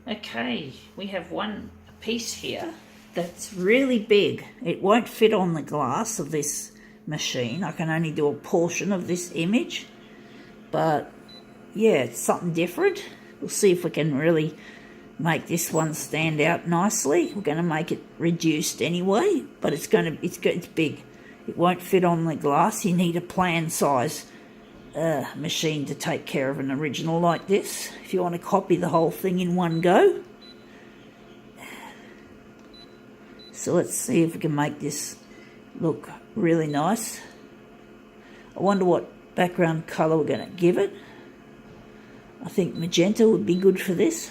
Okay, we have one piece here that's really big. It won't fit on the glass of this machine. I can only do a portion of this image, but yeah, it's something different. We'll see if we can really make this one stand out nicely. We're going to make it reduced anyway, but it's big. It won't fit on the glass. You need a plan size machine to take care of an original like this if you want to copy the whole thing in one go. So let's see if we can make this look really nice. I wonder what background colour we're going to give it. I think magenta would be good for this.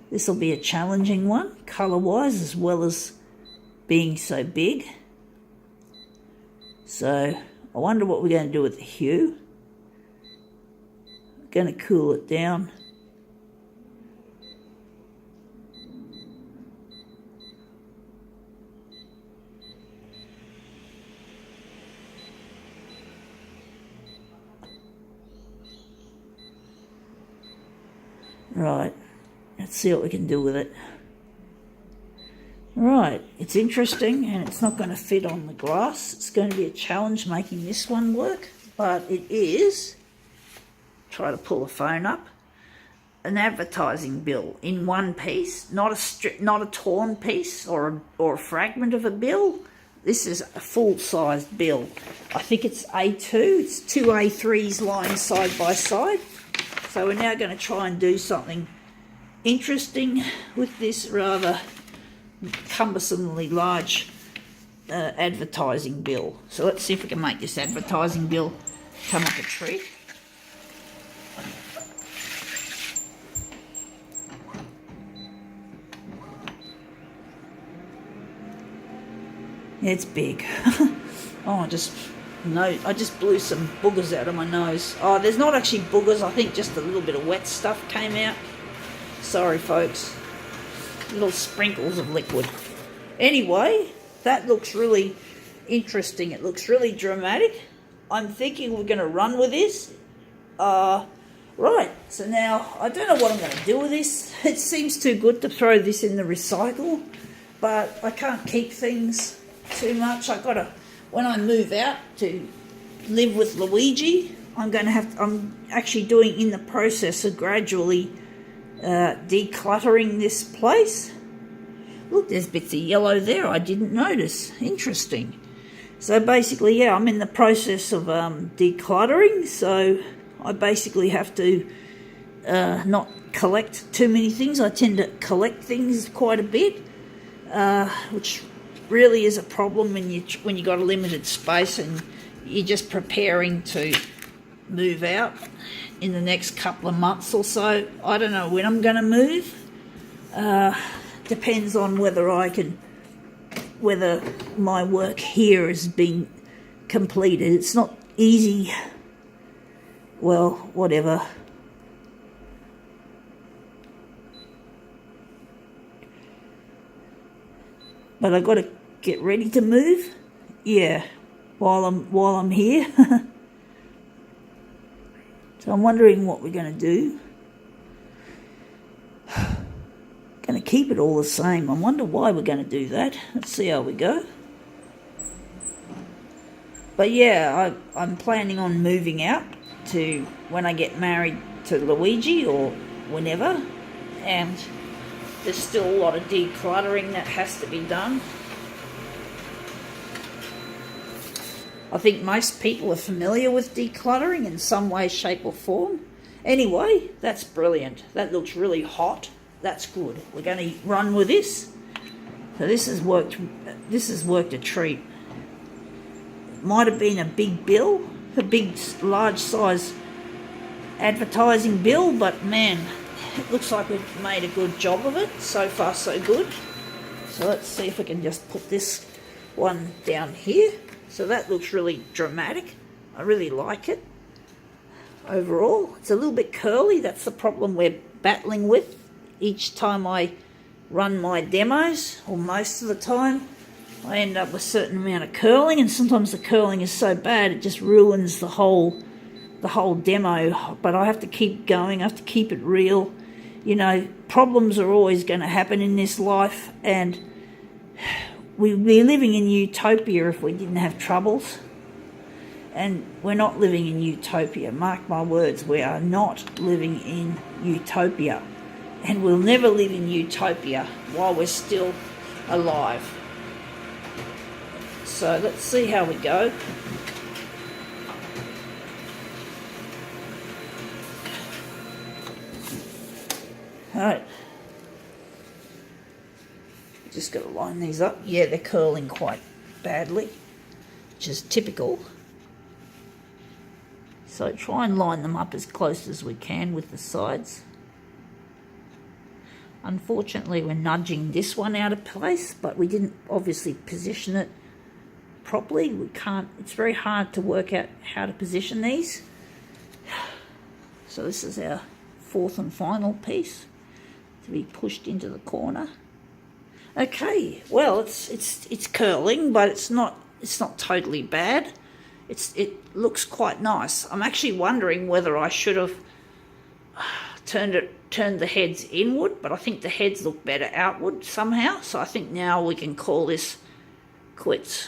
This will be a challenging one colour wise, as well as being so big. So I wonder what we're going to do with the hue. We're going to cool it down. Right, let's see what we can do with it. Right, it's interesting and it's not going to fit on the glass. It's going to be a challenge making this one work, but it is, try to pull the phone up, an advertising bill in one piece, not a torn piece or a fragment of a bill. This is a full-sized bill. I think it's A2, it's two A3s lying side by side. So we're now going to try and do something interesting with this rather cumbersomely large advertising bill. So let's see if we can make this advertising bill come up a treat. Yeah, it's big. Oh, I just blew some boogers out of my nose. Oh, there's not actually boogers. I think just a little bit of wet stuff came out. Sorry, folks. Little sprinkles of liquid. Anyway, that looks really interesting. It looks really dramatic. I'm thinking we're going to run with this. Right, so now I don't know what I'm going to do with this. It seems too good to throw this in the recycle, but I can't keep things too much. When I move out to live with Luigi, I'm actually doing in the process of gradually decluttering this place. Look, there's bits of yellow there I didn't notice. Interesting. So basically, yeah, I'm in the process of decluttering, so I basically have to not collect too many things. I tend to collect things quite a bit, which really is a problem when you got a limited space and you're just preparing to move out in the next couple of months or so. I don't know when I'm going to move. Depends on whether my work here has been completed. It's not easy. Well, whatever. But I got to get ready to move. Yeah, while I'm here. So I'm wondering what we're going to do. Going to keep it all the same. I wonder why we're going to do that. Let's see how we go. But yeah, I'm planning on moving out to when I get married to Luigi or whenever, and there's still a lot of decluttering that has to be done. I think most people are familiar with decluttering in some way, shape or form. Anyway, that's brilliant. That looks really hot. That's good. We're going to run with this. So this has worked a treat. Might have been a big bill, a big, large size advertising bill, but man, it looks like we've made a good job of it. So far, so good. So let's see if we can just put this one down here. So that looks really dramatic. I really like it. Overall, it's a little bit curly. That's the problem we're battling with each time I run my demos, or most of the time. I end up with a certain amount of curling, and sometimes the curling is so bad it just ruins the whole demo. But I have to keep going. I have to keep it real. You know, problems are always going to happen in this life, and we'd be living in utopia if we didn't have troubles. And we're not living in utopia. Mark my words, we are not living in utopia. And we'll never live in utopia while we're still alive. So let's see how we go. Alright. Just got to line these up. Yeah, they're curling quite badly, which is typical. So try and line them up as close as we can with the sides. Unfortunately, we're nudging this one out of place, but we didn't obviously position it properly. We can't, it's very hard to work out how to position these. So this is our fourth and final piece to be pushed into the corner. Okay, well, it's curling, but it's not totally bad. It looks quite nice. I'm actually wondering whether I should have turned the heads inward, but I think the heads look better outward somehow. So I think now we can call this quits.